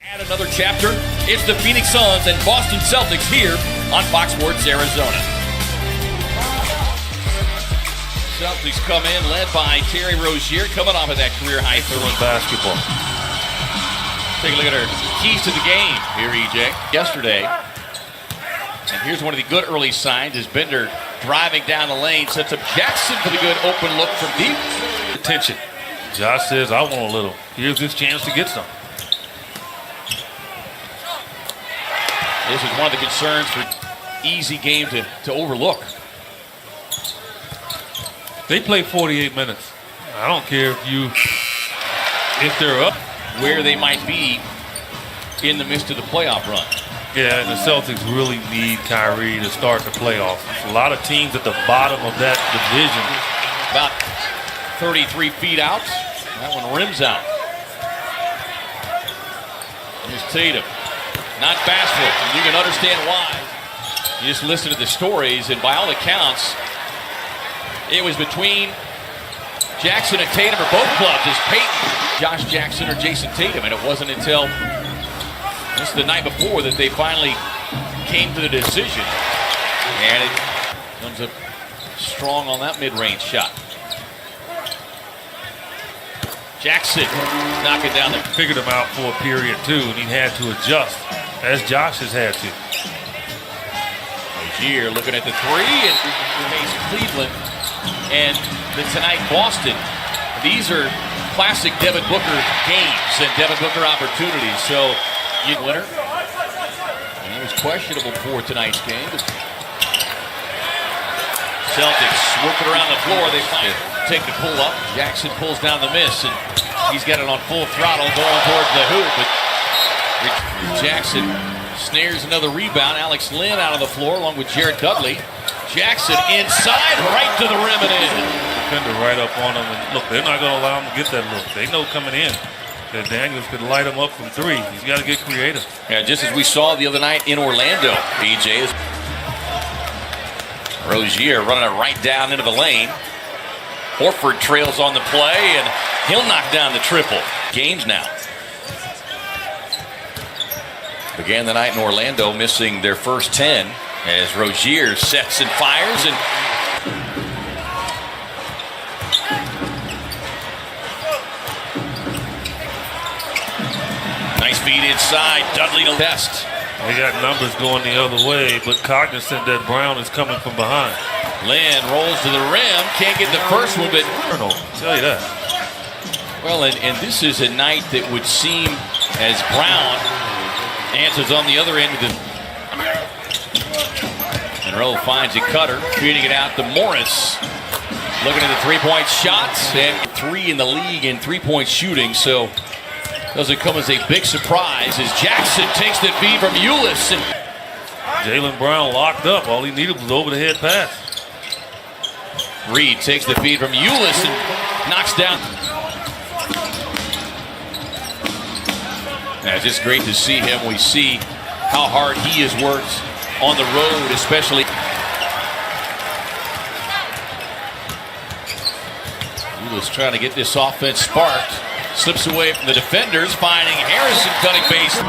Add another chapter. It's the Phoenix Suns and Boston Celtics here on Fox Sports Arizona. Celtics come in led by Terry Rozier, coming off of that career-high 30 basketball. Take a look at her keys to the game here, EJ. Yesterday, and here's one of the good early signs as Bender driving down the lane sets up Jackson for the good open look from deep. Attention. Josh says, I want a little. Here's his chance to get some. This is one of the concerns for easy game to overlook. They play 48 minutes. I don't care if they're up. Where they might be in the midst of the playoff run. Yeah, and the Celtics really need Kyrie to start the playoffs. A lot of teams at the bottom of that division. About 33 feet out. That one rims out. Here's Tatum. Not bashful. You can understand why. You just listen to the stories, and by all accounts, it was between Jackson and Tatum, or both clubs, as Peyton, Josh Jackson or Jason Tatum, and it wasn't until this the night before that they finally came to the decision, and it comes up strong on that mid-range shot. Jackson knocking down the... Figured him out for a period, too, and he had to adjust, as Josh has had to. Rozier looking at the three, and face Cleveland, and the tonight Boston. These are classic Devin Booker games and Devin Booker opportunities. So, you winner. And he was questionable for tonight's game. Celtics working around the floor. They find take the pull up. Jackson pulls down the miss, and he's got it on full throttle going towards the hoop. But Jackson snares another rebound. Alex Lynn out of the floor along with Jared Dudley. Jackson inside, right to the rim and in. Defender right up on him. And look, they're not going to allow him to get that look. They know coming in that Daniels could light him up from three. He's got to get creative. Yeah, just as we saw the other night in Orlando, BJ. Rozier running it right down into the lane. Horford trails on the play, and he'll knock down the triple. Games now. Began the night in Orlando, missing their first 10 as Rozier sets and fires, and nice feed inside. Dudley to test. They got numbers going the other way, but cognizant that Brown is coming from behind. Lynn rolls to the rim, can't get the first one, but I'll tell you that. Well, and this is a night that would seem as Brown answers on the other end of the. Monroe finds a cutter, feeding it out to Morris. Looking at the three-point shots, and 3 in the league in three-point shooting, so doesn't come as a big surprise as Jackson takes the feed from Ulis. And Jaylen Brown locked up. All he needed was over-the-head pass. Reed takes the feed from Ulis and knocks down. Yeah, it's just great to see him. We see how hard he has worked on the road, especially. Ulis trying to get this offense sparked. Slips away from the defenders, finding Harrison cutting base.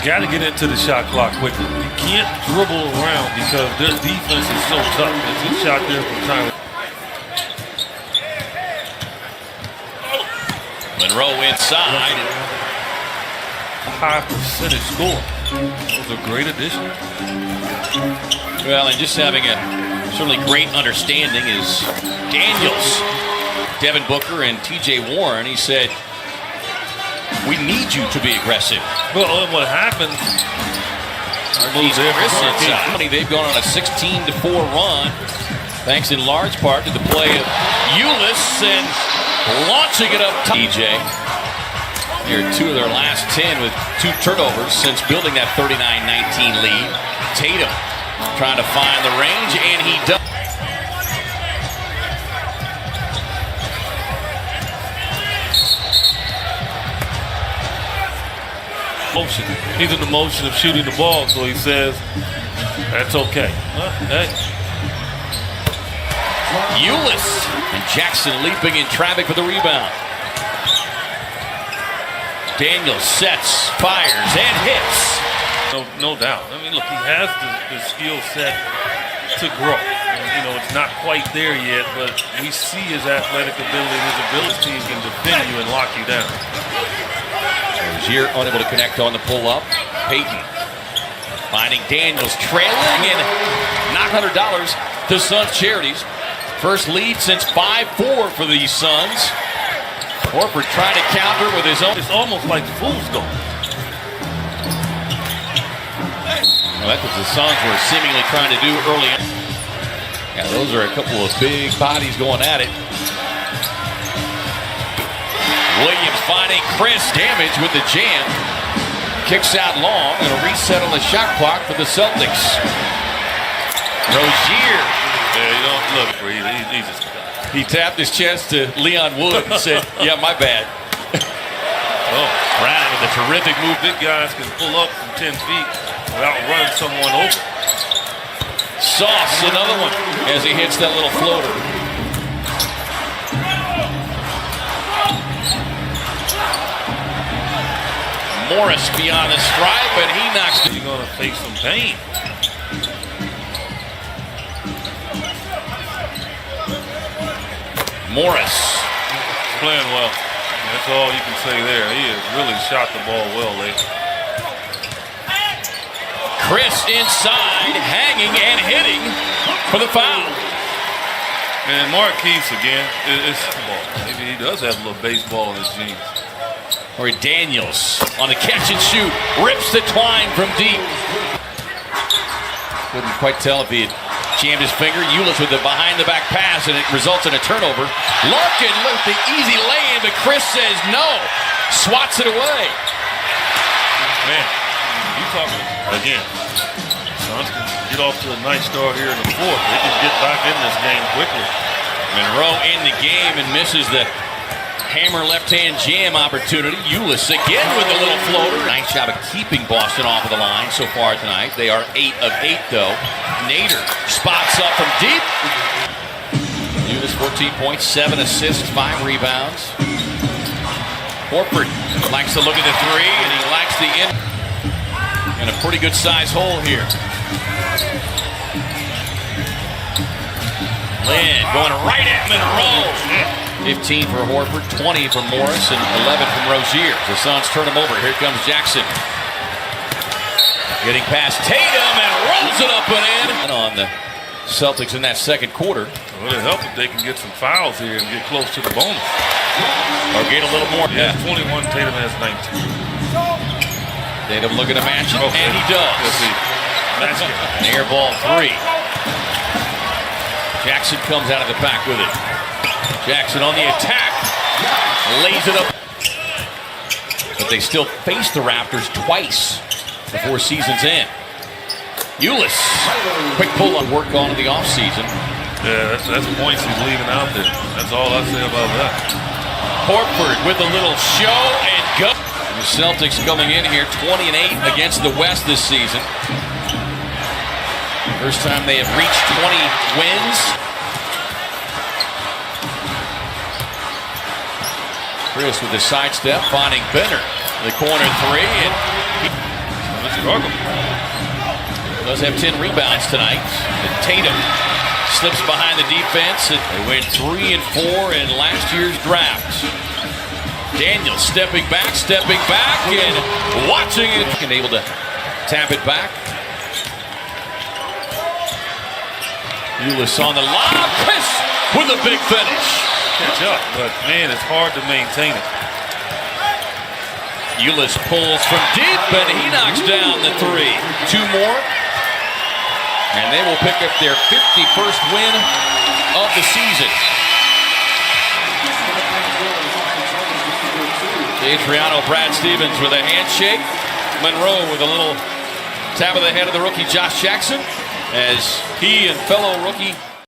Got to get into the shot clock quickly. You can't dribble around because their defense is so tough. There's a good shot there from Tyler. Monroe inside. A high percentage score. That was a great addition. Well, and just having a certainly great understanding is Daniels. Devin Booker and TJ Warren, he said, we need you to be aggressive. Well, what happens? They've gone on a 16-4 run, thanks in large part to the play of Ulis and launching it up top. TJ. Here are 2 of their last 10 with 2 turnovers since building that 39-19 lead. Tatum trying to find the range, and he does. Motion. He's in the motion of shooting the ball, so he says, that's okay. Hey. Ulis and Jackson leaping in traffic for the rebound. Daniels sets, fires, and hits. No doubt. I mean, look, he has the skill set to grow. And, it's not quite there yet, but we see his athletic ability and his ability can defend you and lock you down. Rozier unable to connect on the pull-up. Payton finding Daniels trailing and not $100 to Suns charities. First lead since 5-4 for the Suns. Horford trying to counter with his own. It's almost like fool's goal. Well, that's what the Suns were seemingly trying to do early on. Yeah, those are a couple of big bodies going at it. Williams finding Chris, damage with the jam. Kicks out long and a reset on the shot clock for the Celtics. Rozier. Yeah, you don't look for He tapped his chest to Leon Wood and said, yeah, my bad. Brown with a terrific move. Big guys can pull up from 10 feet without running someone over. Sauce, another one, as he hits that little floater. Morris beyond the stripe, and he knocks it. You're going to face some pain. Morris playing well. That's all you can say there. He has really shot the ball well lately. Chris inside, hanging and hitting for the foul. Man, Marquise again. It's ball. Maybe he does have a little baseball in his jeans. Or Daniels on the catch and shoot, rips the twine from deep. Couldn't quite tell if he had jammed his finger. Ulis with the behind-the-back pass, and it results in a turnover. Larkin looked the easy lay-in, but Chris says no. Swats it away. Man, you talking again. Suns can get off to a nice start here in the fourth. They can get back in this game quickly. Monroe in the game and misses the hammer left-hand jam opportunity. Ulis again with a little floater. Nice job of keeping Boston off of the line so far tonight. They are 8 of 8 though. Nader spots up from deep. Ulis 14 points, 7 assists, 5 rebounds. Horford likes to look at the three, and he likes the in. And a pretty good size hole here. Lynn going right at Monroe. 15 for Horford, 20 from Morris, and 11 from Rozier. The Suns turn him over. Here comes Jackson. Getting past Tatum and rolls it up and in. And on the Celtics in that second quarter. Well, it'll help if they can get some fouls here and get close to the bonus. Or get a little more. Yeah, 21, Tatum has 19. Tatum looking to match it, and he does. Let's see. Match it. An air ball 3. Jackson comes out of the back with it. Jackson on the attack, lays it up. But they still face the Raptors twice before season's end. Ulis, quick pull-up work on in the offseason. Yeah, that's points he's leaving out there. That's all I say about that. Horford with a little show and go. The Celtics coming in here 20-8 against the West this season. First time they have reached 20 wins. Chris with the sidestep, finding Benner. The corner 3, and he does have 10 rebounds tonight. And Tatum slips behind the defense, and they went 3 and 4 in last year's draft. Daniels stepping back, and watching it, and able to tap it back. Ulis on the lob, Chris with a big finish. Catch up, but man, it's hard to maintain it. Ulis pulls from deep, and he knocks down the 3. 2 more, and they will pick up their 51st win of the season. Adriano, Brad Stevens with a handshake. Monroe with a little tap of the head of the rookie Josh Jackson, as he and fellow rookie